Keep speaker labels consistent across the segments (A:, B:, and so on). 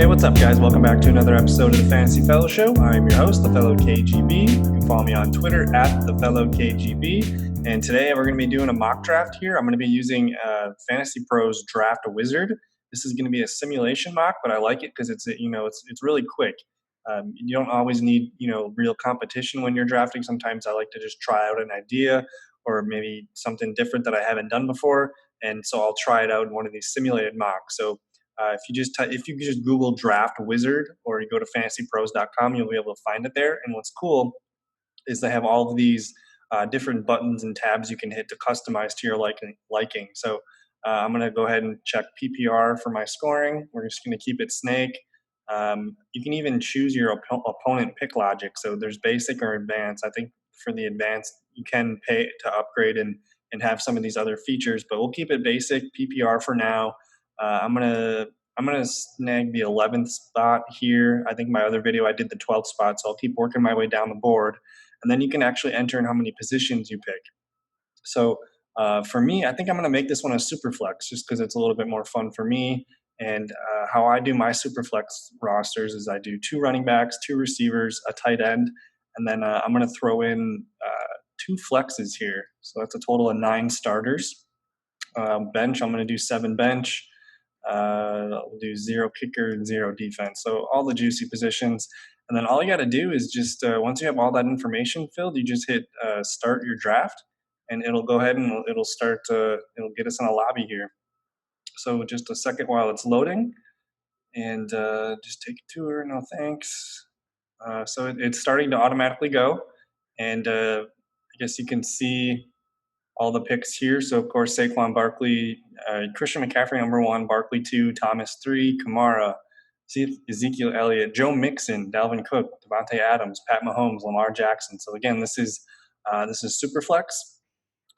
A: Hey, what's up, guys? Welcome back to another episode of the Fantasy Fellow Show. I'm your host, theFellowKGB. You can follow me on Twitter at theFellowKGB. And today we're going to be doing a mock draft here. I'm going to be using FantasyPros DraftWizard. This is going to be a simulation mock, but I like it because it's really quick. You don't always need real competition when you're drafting. Sometimes I like to just try out an idea or maybe something different that I haven't done before, and so I'll try it out in one of these simulated mocks. So if you just Google DraftWizard or you go to FantasyPros.com, you'll be able to find it there. And what's cool is they have all of these different buttons and tabs you can hit to customize to your liking. So I'm going to go ahead and check PPR for my scoring. We're just going to keep it snake. You can even choose your opponent pick logic. So there's basic or advanced. I think for the advanced, you can pay to upgrade and have some of these other features, but we'll keep it basic PPR for now. I'm gonna snag the 11th spot here. I think my other video I did the 12th spot, so I'll keep working my way down the board, and then you can actually enter in how many positions you pick. So for me, I think I'm gonna make this one a Superflex just because it's a little bit more fun for me. And how I do my Superflex rosters is I do 2 running backs, 2 receivers, a tight end, and then I'm gonna throw in 2 flexes here. So that's a total of 9 starters. Bench, I'm gonna do 7 bench. We'll do 0 kicker and 0 defense. So all the juicy positions. And then all you got to do is just once you have all that information filled, you just hit start your draft, and it'll go ahead and it'll start. It'll get us in a lobby here. So just a second while it's loading, and just take a tour. No thanks. So it's starting to automatically go, and I guess you can see all the picks here. So, of course, Saquon Barkley, Christian McCaffrey, number 1, Barkley 2, Thomas 3, Kamara, Ezekiel Elliott, Joe Mixon, Dalvin Cook, Devontae Adams, Pat Mahomes, Lamar Jackson. So, again, this is Superflex.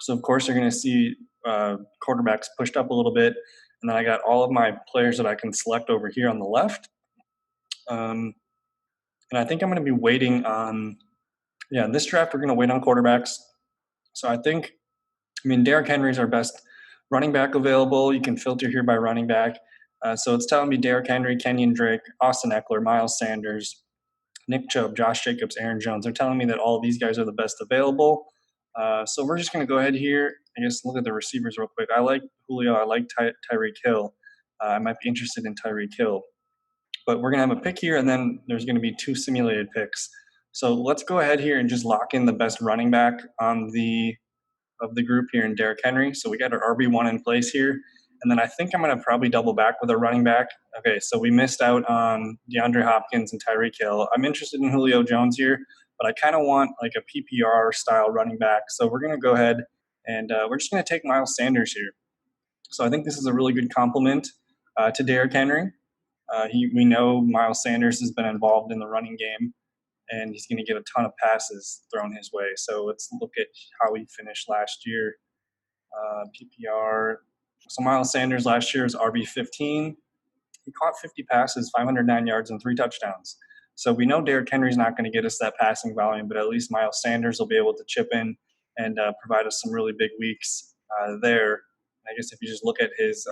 A: So, of course, you're going to see quarterbacks pushed up a little bit. And then I got all of my players that I can select over here on the left. And I think I'm going to be waiting on, in this draft, we're going to wait on quarterbacks. So I mean, Derrick Henry's our best running back available. You can filter here by running back. So it's telling me Derrick Henry, Kenyon Drake, Austin Eckler, Miles Sanders, Nick Chubb, Josh Jacobs, Aaron Jones. They're telling me that all of these guys are the best available. So we're just going to go ahead here and just look at the receivers real quick. I like Julio. I like Tyreek Hill. I might be interested in Tyreek Hill. But we're going to have a pick here, and then there's going to be 2 simulated picks. So let's go ahead here and just lock in the best running back of the group here in Derrick Henry. So we got our RB1 in place here. And then I think I'm going to probably double back with a running back. Okay, so we missed out on DeAndre Hopkins and Tyreek Hill. I'm interested in Julio Jones here, but I kind of want like a PPR style running back. So we're going to go ahead and we're just going to take Miles Sanders here. So I think this is a really good compliment to Derrick Henry. We know Miles Sanders has been involved in the running game, and he's going to get a ton of passes thrown his way. So let's look at how he finished last year. PPR. So Miles Sanders last year is RB15. He caught 50 passes, 509 yards, and 3 touchdowns. So we know Derrick Henry's not going to get us that passing volume, but at least Miles Sanders will be able to chip in and provide us some really big weeks there. And I guess if you just look at his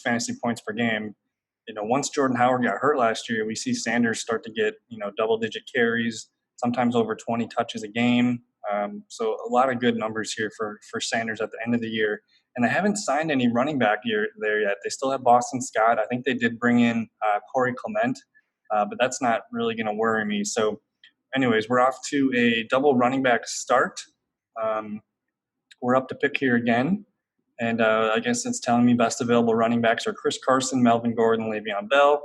A: fantasy points per game, once Jordan Howard got hurt last year, we see Sanders start to get, double-digit carries, sometimes over 20 touches a game. So a lot of good numbers here for Sanders at the end of the year. And they haven't signed any running back there yet. They still have Boston Scott. I think they did bring in Corey Clement, but that's not really going to worry me. So anyways, we're off to a double running back start. We're up to pick here again. And I guess it's telling me best available running backs are Chris Carson, Melvin Gordon, Le'Veon Bell.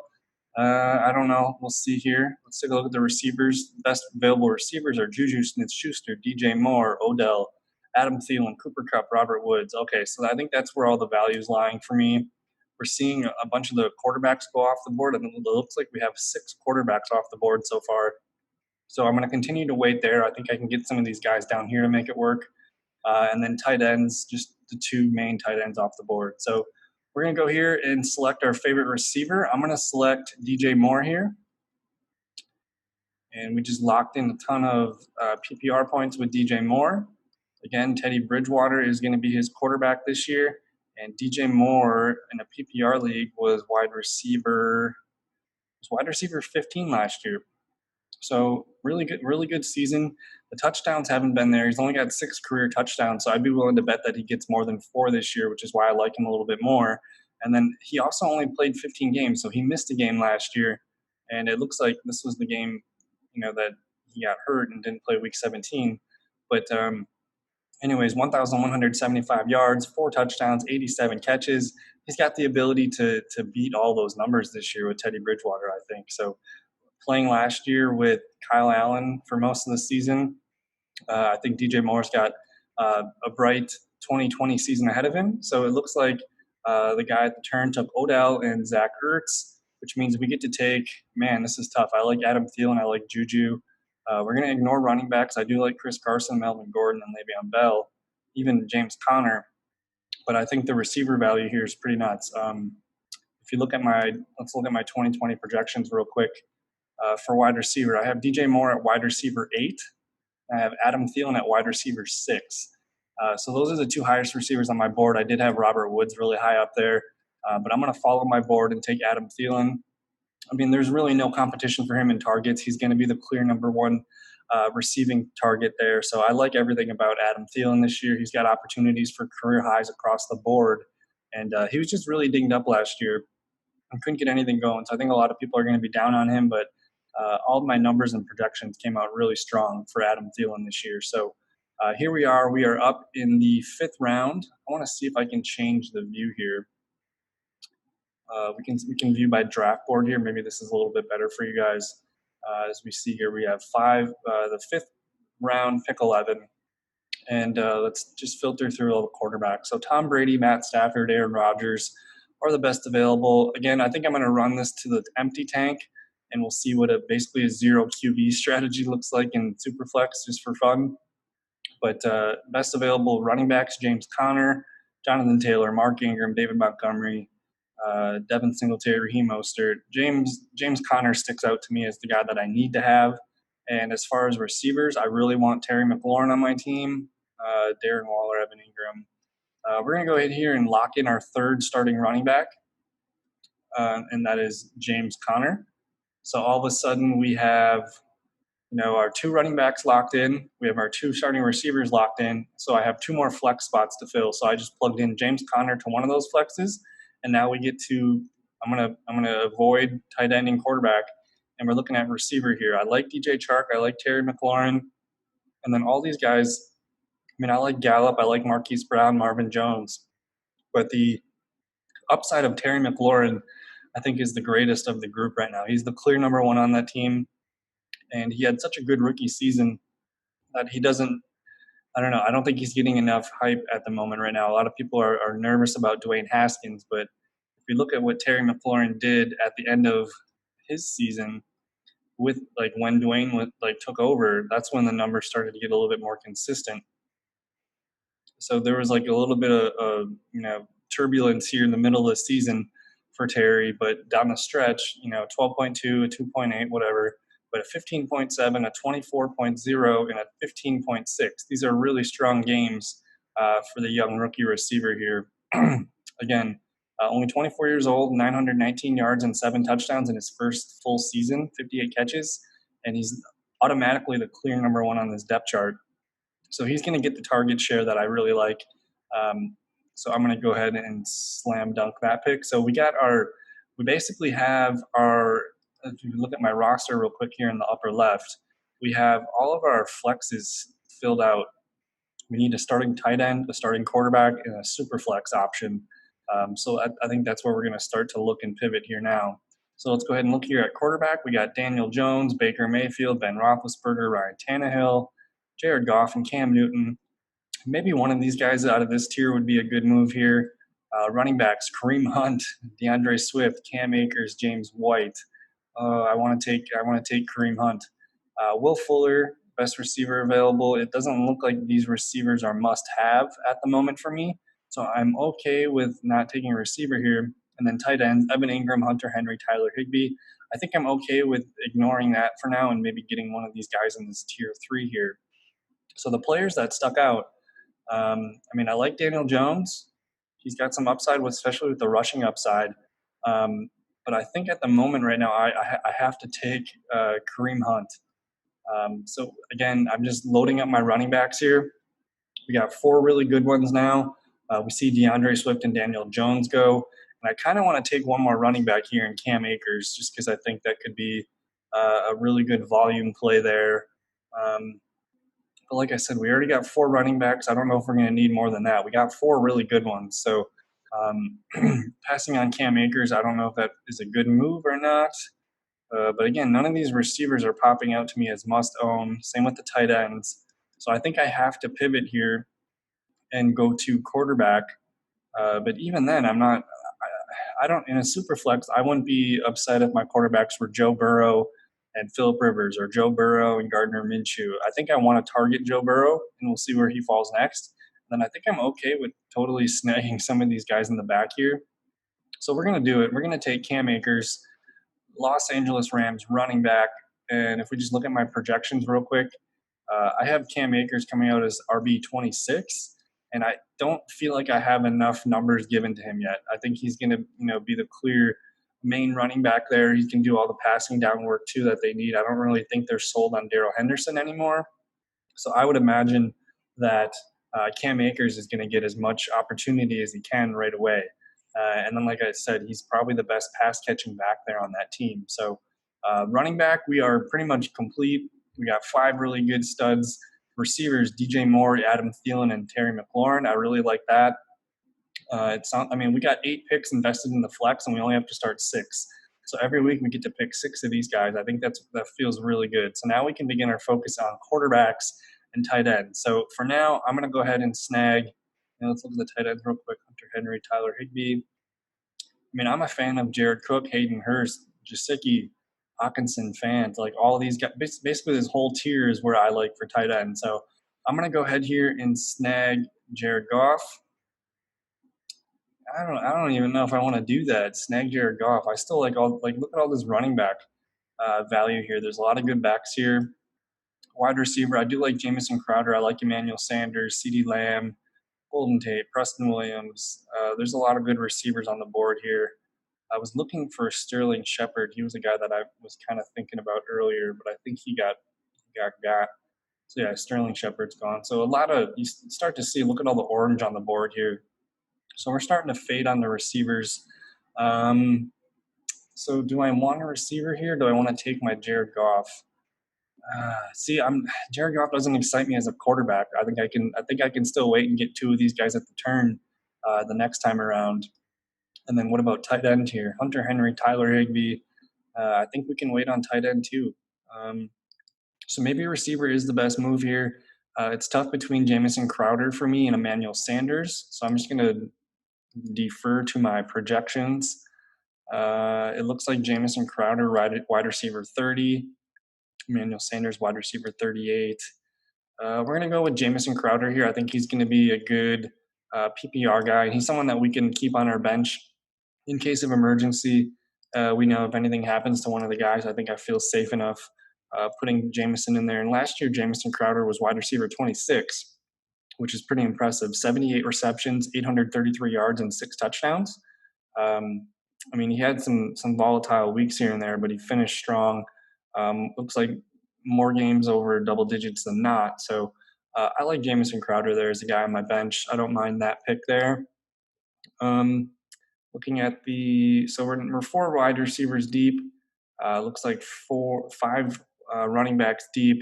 A: I don't know. We'll see here. Let's take a look at the receivers. Best available receivers are Juju Smith-Schuster, DJ Moore, Odell, Adam Thielen, Cooper Kupp, Robert Woods. Okay, so I think that's where all the value is lying for me. We're seeing a bunch of the quarterbacks go off the board, and it looks like we have 6 quarterbacks off the board so far. So I'm going to continue to wait there. I think I can get some of these guys down here to make it work. And then tight ends, just the 2 main tight ends off the board. So we're going to go here and select our favorite receiver. I'm going to select DJ Moore here. And we just locked in a ton of PPR points with DJ Moore. Again, Teddy Bridgewater is going to be his quarterback this year. And DJ Moore in a PPR league was wide receiver wide receiver 15 last year. So really good season. The touchdowns haven't been there. He's only got 6 career touchdowns, so I'd be willing to bet that he gets more than 4 this year, which is why I like him a little bit more. And then he also only played 15 games, so he missed a game last year, and it looks like this was the game, that he got hurt and didn't play week 17. But anyways, 1,175 yards, 4 touchdowns, 87 catches. He's got the ability to beat all those numbers this year with Teddy Bridgewater, I think. So playing last year with Kyle Allen for most of the season, I think DJ Moore's got a bright 2020 season ahead of him. So it looks like the guy at the turn took Odell and Zach Ertz, which means we get to take, man, this is tough. I like Adam Thielen. I like Juju. We're going to ignore running backs. I do like Chris Carson, Melvin Gordon, and Le'Veon Bell, even James Conner. But I think the receiver value here is pretty nuts. If you look at let's look at my 2020 projections real quick. For wide receiver, I have DJ Moore at wide receiver 8. I have Adam Thielen at wide receiver 6. So those are the 2 highest receivers on my board. I did have Robert Woods really high up there, but I'm going to follow my board and take Adam Thielen. I mean, there's really no competition for him in targets. He's going to be the clear number 1 receiving target there. So I like everything about Adam Thielen this year. He's got opportunities for career highs across the board, and he was just really dinged up last year and couldn't get anything going. So I think a lot of people are going to be down on him, but all of my numbers and projections came out really strong for Adam Thielen this year. So here we are. We are up in the 5th round. I want to see if I can change the view here. We can view by draft board here. Maybe this is a little bit better for you guys. As we see here, we have the 5th round, pick 11. And let's just filter through all the quarterbacks. So Tom Brady, Matt Stafford, Aaron Rodgers are the best available. Again, I think I'm going to run this to the empty tank, and we'll see what basically a 0 QB strategy looks like in Superflex just for fun. But best available running backs, James Conner, Jonathan Taylor, Mark Ingram, David Montgomery, Devin Singletary, Raheem Mostert. James Conner sticks out to me as the guy that I need to have. And as far as receivers, I really want Terry McLaurin on my team, Darren Waller, Evan Ingram. We're going to go ahead here and lock in our 3rd starting running back, and that is James Conner. So all of a sudden we have, our 2 running backs locked in. We have our 2 starting receivers locked in. So I have 2 more flex spots to fill. So I just plugged in James Conner to one of those flexes, and now we get to. I'm gonna avoid tight end and quarterback, and we're looking at receiver here. I like DJ Chark. I like Terry McLaurin, and then all these guys. I mean, I like Gallup. I like Marquise Brown, Marvin Jones, but the upside of Terry McLaurin, I think, is the greatest of the group right now. He's the clear number 1 on that team. And he had such a good rookie season that he doesn't – I don't know. I don't think he's getting enough hype at the moment right now. A lot of people are nervous about Duane Hastings, but if you look at what Terry McLaurin did at the end of his season with when Duane took over, that's when the numbers started to get a little bit more consistent. So there was a little bit of turbulence here in the middle of the season for Terry, but down the stretch, 12.2, a 2.8, whatever. But a 15.7, a 24.0, and a 15.6. These are really strong games for the young rookie receiver here. Again, only 24 years old, 919 yards and 7 touchdowns in his first full season, 58 catches, and he's automatically the clear number 1 on this depth chart. So he's going to get the target share that I really like. So I'm going to go ahead and slam dunk that pick. So we basically have our. If you look at my roster real quick here in the upper left, we have all of our flexes filled out. We need a starting tight end, a starting quarterback, and a super flex option. So I think that's where we're going to start to look and pivot here now. So let's go ahead and look here at quarterback. We got Daniel Jones, Baker Mayfield, Ben Roethlisberger, Ryan Tannehill, Jared Goff, and Cam Newton. Maybe one of these guys out of this tier would be a good move here. Running backs, Kareem Hunt, DeAndre Swift, Cam Akers, James White. I want to take Kareem Hunt. Will Fuller, best receiver available. It doesn't look like these receivers are must-have at the moment for me, so I'm okay with not taking a receiver here. And then tight ends, Evan Ingram, Hunter Henry, Tyler Higbee. I think I'm okay with ignoring that for now and maybe getting one of these guys in this tier 3 here. So the players that stuck out, I like Daniel Jones. He's got some upside, especially with the rushing upside. but I think at the moment right now, I have to take Kareem Hunt. So again, I'm just loading up my running backs here. We got 4 really good ones now. We see DeAndre Swift and Daniel Jones go. And I kind of want to take one more running back here in Cam Akers, just because I think that could be a really good volume play there. But like I said, we already got 4 running backs. I don't know if we're going to need more than that. We got 4 really good ones. So passing on Cam Akers, I don't know if that is a good move or not. But again, none of these receivers are popping out to me as must own. Same with the tight ends. So I think I have to pivot here and go to quarterback. But even then, I'm not. I don't in a super flex. I wouldn't be upset if my quarterbacks were Joe Burrow and Philip Rivers or Joe Burrow and Gardner Minshew. I think I want to target Joe Burrow, and we'll see where he falls next. And then I think I'm okay with totally snagging some of these guys in the back here. So we're going to do it. We're going to take Cam Akers, Los Angeles Rams running back. And if we just look at my projections real quick, I have Cam Akers coming out as RB26, and I don't feel like I have enough numbers given to him yet. I think he's going to, be the clear main running back there. He can do all the passing down work too that they need. I don't really think they're sold on Darrell Henderson anymore. So I would imagine that Cam Akers is going to get as much opportunity as he can right away. And then, like I said, he's probably the best pass catching back there on that team. So running back, we are pretty much complete. We got 5 really good studs. Receivers, DJ Moore, Adam Thielen, and Terry McLaurin. I really like that. We got 8 picks invested in the flex, and we only have to start 6. So every week we get to pick 6 of these guys. I think that feels really good. So now we can begin our focus on quarterbacks and tight ends. So for now, I'm going to go ahead and snag. Let's look at the tight ends real quick. Hunter Henry, Tyler Higbee. I'm a fan of Jared Cook, Hayden Hurst, Gesicki, Hawkinson, Fant. Like all these guys. Basically, this whole tier is where I like for tight end. So I'm going to go ahead here and snag Jared Goff. I don't even know if I want to do that. Snag Jared Goff. I still look at all this running back value here. There's a lot of good backs here. Wide receiver, I do like Jameson Crowder. I like Emmanuel Sanders, CeeDee Lamb, Golden Tate, Preston Williams. There's a lot of good receivers on the board here. I was looking for Sterling Shepard. He was a guy that I was kind of thinking about earlier, but I think he got. So yeah, Sterling Shepard's gone. So you start to see, look at all the orange on the board here. So we're starting to fade on the receivers. So do I want a receiver here? Do I want to take my Jared Goff? Jared Goff doesn't excite me as a quarterback. I think I can still wait and get 2 of these guys at the turn the next time around. And then what about tight end here? Hunter Henry, Tyler Higbee. I think we can wait on tight end too. So maybe a receiver is the best move here. It's tough between Jameson Crowder for me and Emmanuel Sanders. So I'm just going to defer to my projections. It looks like Jameson Crowder, wide receiver 30. Emmanuel Sanders, wide receiver 38. We're going to go with Jameson Crowder here. I think he's going to be a good PPR guy. He's someone that we can keep on our bench in case of emergency. We know if anything happens to one of the guys, I think I feel safe enough putting Jameson in there. And last year, Jameson Crowder was wide receiver 26, which is pretty impressive. 78 receptions, 833 yards, and 6 touchdowns. He had some volatile weeks here and there, but he finished strong. Looks like more games over double digits than not. So I like Jameson Crowder there as a guy on my bench. I don't mind that pick there. Looking at so we're 4 wide receivers deep. Looks like 5 running backs deep.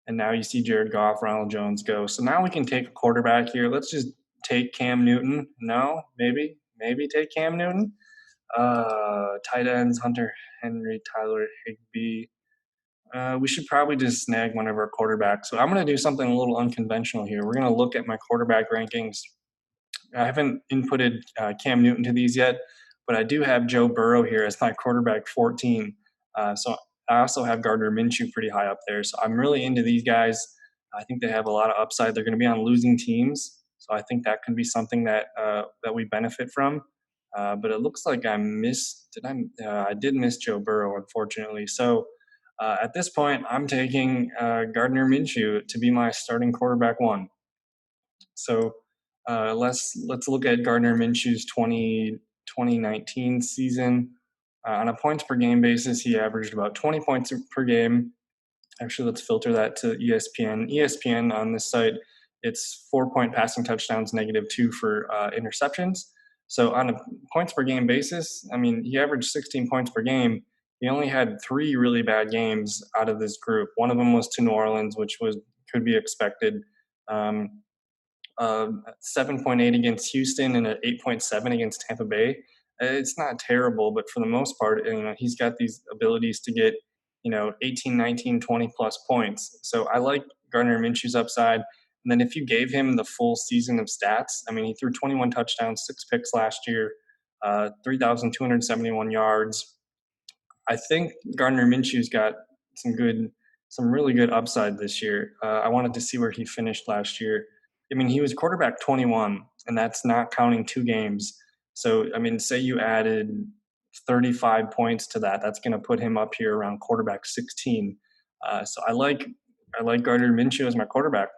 A: And now you see Jared Goff, Ronald Jones go. So now we can take a quarterback here. Let's just take Cam Newton. No, maybe take Cam Newton. Tight ends, Hunter Henry, Tyler Higbee. We should probably just snag one of our quarterbacks. So I'm going to do something a little unconventional here. We're going to look at my quarterback rankings. I haven't inputted Cam Newton to these yet, but I do have Joe Burrow here as my quarterback 14. So I also have Gardner Minshew pretty high up there. So I'm really into these guys. I think they have a lot of upside. They're going to be on losing teams. So I think that can be something that we benefit from. But it looks like I did miss Joe Burrow, unfortunately. So at this point, I'm taking Gardner Minshew to be my starting quarterback 1. So let's look at Gardner Minshew's 2019 season. On a points per game basis, he averaged about 20 points per game. Actually, let's filter that to ESPN. ESPN on this site, it's 4-point passing touchdowns, -2 for interceptions. So on a points per game basis, I mean, he averaged 16 points per game. He only had 3 really bad games out of this group. One of them was to New Orleans, which could be expected. Um, 7.8 against Houston and an 8.7 against Tampa Bay. It's not terrible, but for the most part, he's got these abilities to get, 18, 19, 20 plus points. So I like Gardner Minshew's upside. And then if you gave him the full season of stats, I mean, he threw 21 touchdowns, 6 picks last year, 3,271 yards. I think Gardner Minshew's got some really good upside this year. I wanted to see where he finished last year. I mean, he was quarterback 21, and that's not counting 2 games. So, I mean, say you added 35 points to that, that's going to put him up here around quarterback 16. So I like Gardner Minshew as my quarterback.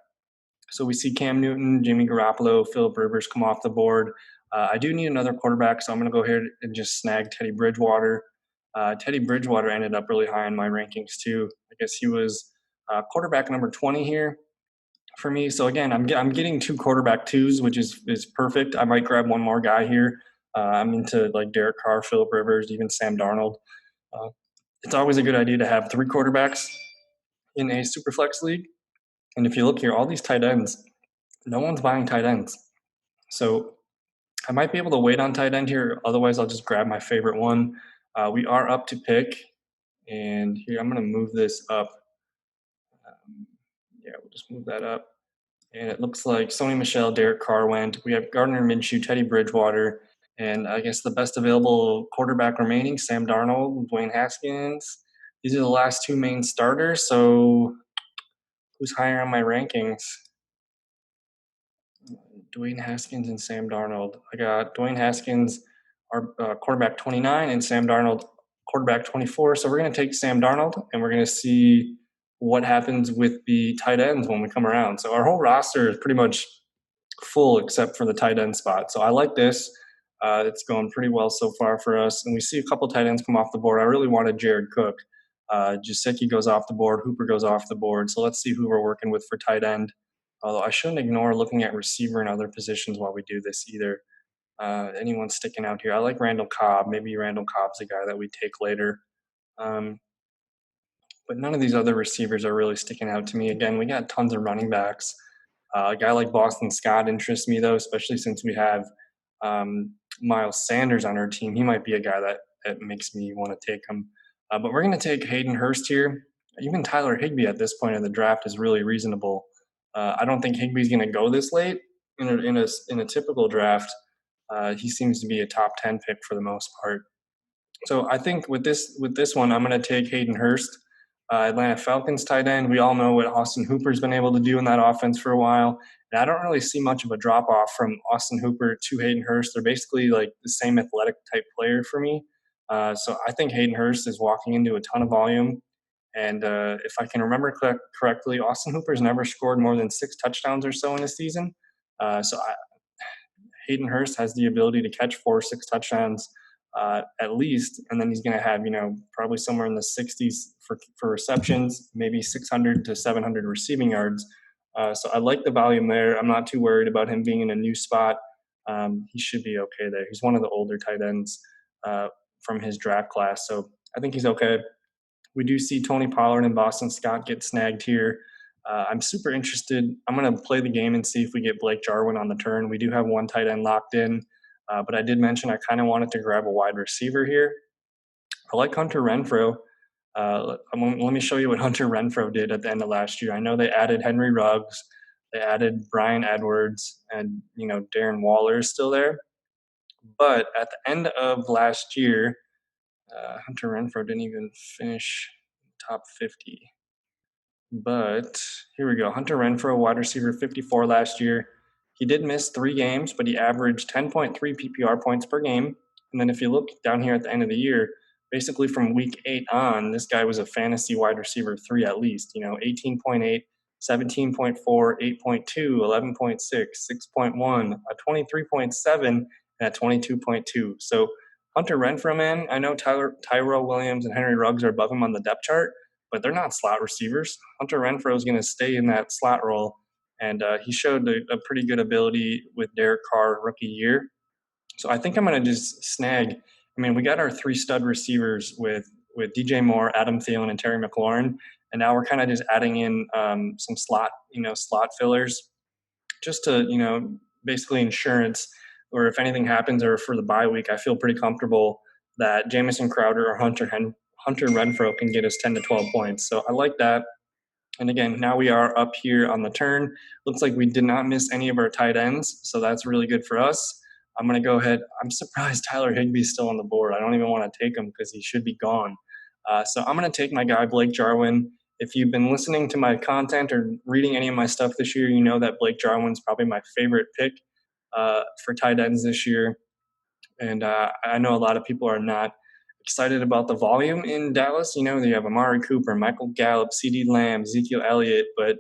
A: So we see Cam Newton, Jimmy Garoppolo, Phillip Rivers come off the board. I do need another quarterback, so I'm going to go ahead and just snag Teddy Bridgewater. Teddy Bridgewater ended up really high in my rankings too. I guess he was quarterback number 20 here for me. So again, I'm getting 2 quarterback 2s, which is perfect. I might grab one more guy here. I'm into like Derek Carr, Phillip Rivers, even Sam Darnold. Uh, it's always a good idea to have 3 quarterbacks in a Superflex league. And if you look here, all these tight ends, no one's buying tight ends. So I might be able to wait on tight end here. Otherwise, I'll just grab my favorite one. We are up to pick. And here, I'm going to move this up. We'll just move that up. And it looks like Sony Michel, Derek Carr went. We have Gardner Minshew, Teddy Bridgewater, and I guess the best available quarterback remaining, Sam Darnold, Duane Hastings. These are the last 2 main starters. So who's higher on my rankings? Duane Haskins and Sam Darnold. I got Duane Haskins, our quarterback 29, and Sam Darnold, quarterback 24. So we're going to take Sam Darnold, and we're going to see what happens with the tight ends when we come around. So our whole roster is pretty much full except for the tight end spot. So I like this. It's going pretty well so far for us. And we see a couple tight ends come off the board. I really wanted Jared Cook. Gesicki goes off the board. Hooper goes off the board. So let's see who we're working with for tight end. Although I shouldn't ignore looking at receiver and other positions while we do this either. Anyone sticking out here? I like Randall Cobb. Maybe Randall Cobb's a guy that we take later. But none of these other receivers are really sticking out to me. Again, we got tons of running backs. A guy like Boston Scott interests me, though, especially since we have Miles Sanders on our team. He might be a guy that makes me want to take him. But we're going to take Hayden Hurst here. Even Tyler Higbee at this point in the draft is really reasonable. I don't think Higbee's going to go this late in a typical draft. He seems to be a top 10 pick for the most part. So I think with this one, I'm going to take Hayden Hurst. Atlanta Falcons tight end. We all know what Austin Hooper's been able to do in that offense for a while. And I don't really see much of a drop off from Austin Hooper to Hayden Hurst. They're basically like the same athletic type player for me. So I think Hayden Hurst is walking into a ton of volume. And if I can remember correctly, Austin Hooper's never scored more than 6 touchdowns or so in a season. Hayden Hurst has the ability to catch 4 or 6 touchdowns at least, and then he's going to have probably somewhere in the 60s for receptions, maybe 600 to 700 receiving yards. So I like the volume there. I'm not too worried about him being in a new spot. He should be okay there. He's one of the older tight ends from his draft class, so I think he's okay. We do see Tony Pollard and Boston Scott get snagged here. I'm super interested. I'm going to play the game and see if we get Blake Jarwin on the turn. We do have one tight end locked in, but I did mention I kind of wanted to grab a wide receiver here. I like Hunter Renfrow. Let me show you what Hunter Renfrow did at the end of last year. I know they added Henry Ruggs. They added Brian Edwards, and Darren Waller is still there. But at the end of last year, Hunter Renfrow didn't even finish top 50. But here we go. Hunter Renfrow, wide receiver 54 last year. He did miss 3 games, but he averaged 10.3 PPR points per game. And then if you look down here at the end of the year, basically from week 8 on, this guy was a fantasy wide receiver 3 at least. 18.8, 17.4, 8.2, 11.6, 6.1, a 23.7, and a 22.2. So Hunter Renfrow, man, I know Tyrell Williams and Henry Ruggs are above him on the depth chart, but they're not slot receivers. Hunter Renfrow is going to stay in that slot role, and he showed a pretty good ability with Derek Carr rookie year. So I think I'm going to just snag. I mean, we got our 3 stud receivers with DJ Moore, Adam Thielen, and Terry McLaurin, and now we're kind of just adding in some slot fillers, just to basically insurance, or if anything happens, or for the bye week, I feel pretty comfortable that Jameson Crowder or Hunter Renfrow can get us 10 to 12 points. So I like that. And again, now we are up here on the turn. Looks like we did not miss any of our tight ends, so that's really good for us. I'm going to go ahead. I'm surprised Tyler Higbee's still on the board. I don't even want to take him because he should be gone. So I'm going to take my guy, Blake Jarwin. If you've been listening to my content or reading any of my stuff this year, you know that Blake Jarwin's probably my favorite pick for tight ends this year. And I know a lot of people are not excited about the volume in Dallas. You know, they have Amari Cooper, Michael Gallup, CeeDee Lamb, Ezekiel Elliott, but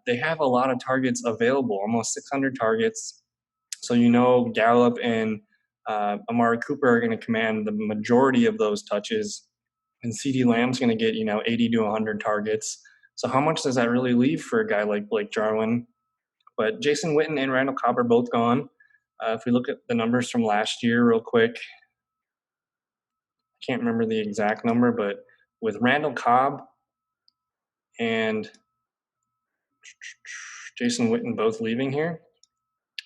A: they have a lot of targets available, almost 600 targets. So, Gallup and Amari Cooper are going to command the majority of those touches, and CeeDee Lamb's going to get, 80 to 100 targets. So how much does that really leave for a guy like Blake Jarwin? But Jason Witten and Randall Cobb are both gone. If we look at the numbers from last year real quick, I can't remember the exact number, but with Randall Cobb and Jason Witten both leaving here,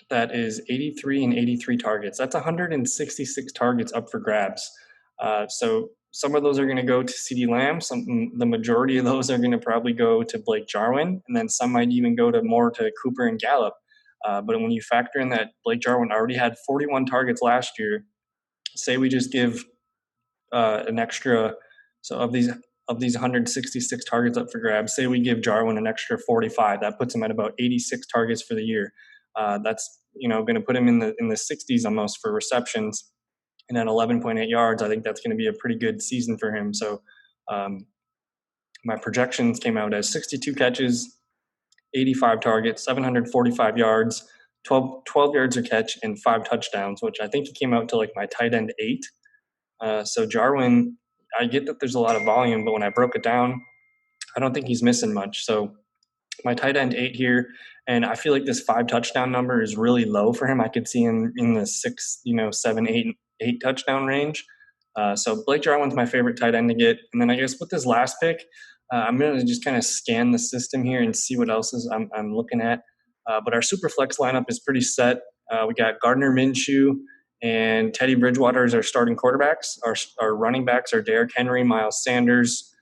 A: that is 83 and 83 targets. That's 166 targets up for grabs. So some of those are going to go to CeeDee Lamb. The majority of those are going to probably go to Blake Jarwin, and then some might even go to Cooper and Gallup. But when you factor in that Blake Jarwin already had 41 targets last year, say we just give an extra, so of these 166 targets up for grabs, say we give Jarwin an extra 45, that puts him at about 86 targets for the year. That's going to put him in the 60s almost for receptions, and at 11.8 yards, I think that's going to be a pretty good season for him. So my projections came out as 62 catches, 85 targets, 745 yards, 12 yards a catch, and 5 touchdowns, which I think he came out to like my tight end 8. So Jarwin, I get that there's a lot of volume, but when I broke it down, I don't think he's missing much. So my tight end 8 here, and I feel like this 5 touchdown number is really low for him. I could see him in the 6, 7, 8 touchdown range. So Blake Jarwin's my favorite tight end to get. And then I guess with this last pick, I'm going to just kind of scan the system here and see what else I'm looking at. But our Superflex lineup is pretty set. We got Gardner Minshew and Teddy Bridgewater as our starting quarterbacks. Our running backs are Derrick Henry, Miles Sanders,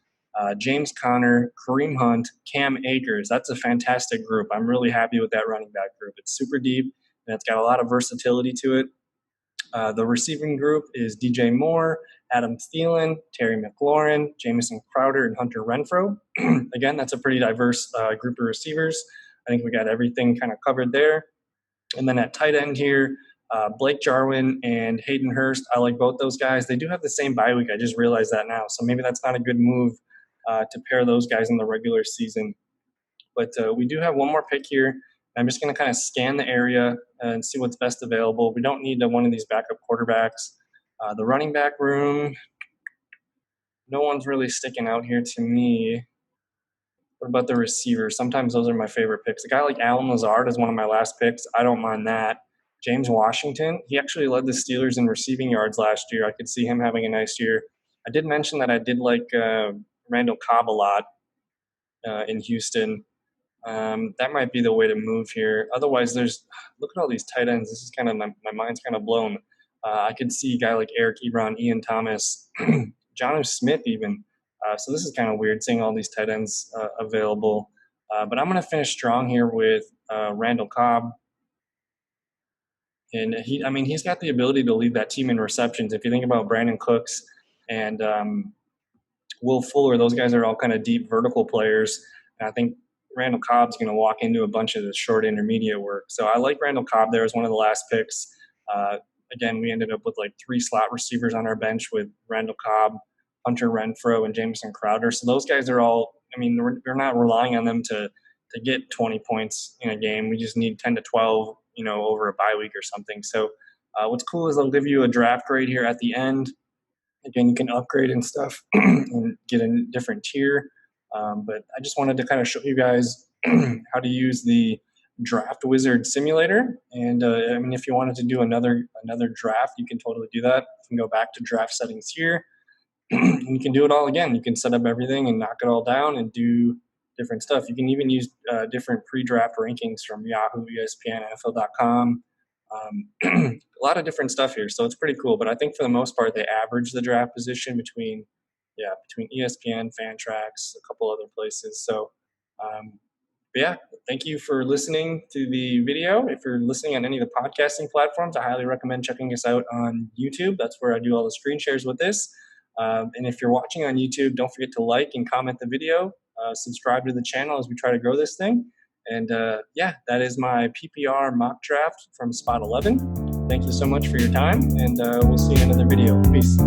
A: James Conner, Kareem Hunt, Cam Akers. That's a fantastic group. I'm really happy with that running back group. It's super deep, and it's got a lot of versatility to it. The receiving group is DJ Moore, Adam Thielen, Terry McLaurin, Jameson Crowder, and Hunter Renfrow. Again, that's a pretty diverse group of receivers. I think we got everything kind of covered there. And then at tight end here, Blake Jarwin and Hayden Hurst. I like both those guys. They do have the same bye week. I just realized that now. So maybe that's not a good move to pair those guys in the regular season. But we do have one more pick here. I'm just going to kind of scan the area and see what's best available. We don't need one of these backup quarterbacks. The running back room, no one's really sticking out here to me. What about the receivers? Sometimes those are my favorite picks. A guy like Alan Lazard is one of my last picks. I don't mind that. James Washington, he actually led the Steelers in receiving yards last year. I could see him having a nice year. I did mention that I did like Randall Cobb a lot in Houston. That might be the way to move here. Otherwise, look at all these tight ends. This is kind of, my mind's kind of blown. I could see a guy like Eric Ebron, Ian Thomas, Jonnu Smith even. So this is kind of weird seeing all these tight ends available. But I'm going to finish strong here with Randall Cobb. And he's got the ability to lead that team in receptions. If you think about Brandon Cooks and Will Fuller, those guys are all kind of deep vertical players. And I think Randall Cobb's going to walk into a bunch of the short intermediate work. So I like Randall Cobb there as one of the last picks. Again, we ended up with like 3 slot receivers on our bench with Randall Cobb, Hunter Renfrow, and Jameson Crowder. So those guys are all, we're not relying on them to get 20 points in a game. We just need 10 to 12, over a bye week or something. So What's cool is they'll give you a draft grade here at the end. Again, you can upgrade and stuff and get a different tier. But I just wanted to kind of show you guys how to use the DraftWizard simulator. And I mean, if you wanted to do another draft, you can totally do that. You can go back to draft settings here. And you can do it all again. You can set up everything and knock it all down and do different stuff. You can even use different pre-draft rankings from Yahoo, ESPN, NFL.com. A lot of different stuff here, so it's pretty cool. But I think for the most part, they average the draft position between ESPN, Fantrax, a couple other places. So, yeah, thank you for listening to the video. If you're listening on any of the podcasting platforms, I highly recommend checking us out on YouTube. That's where I do all the screen shares with this. And if you're watching on YouTube, don't forget to like and comment the video. Subscribe to the channel as we try to grow this thing. And yeah, that is my PPR mock draft from spot 11. Thank you so much for your time, and we'll see you in another video. Peace.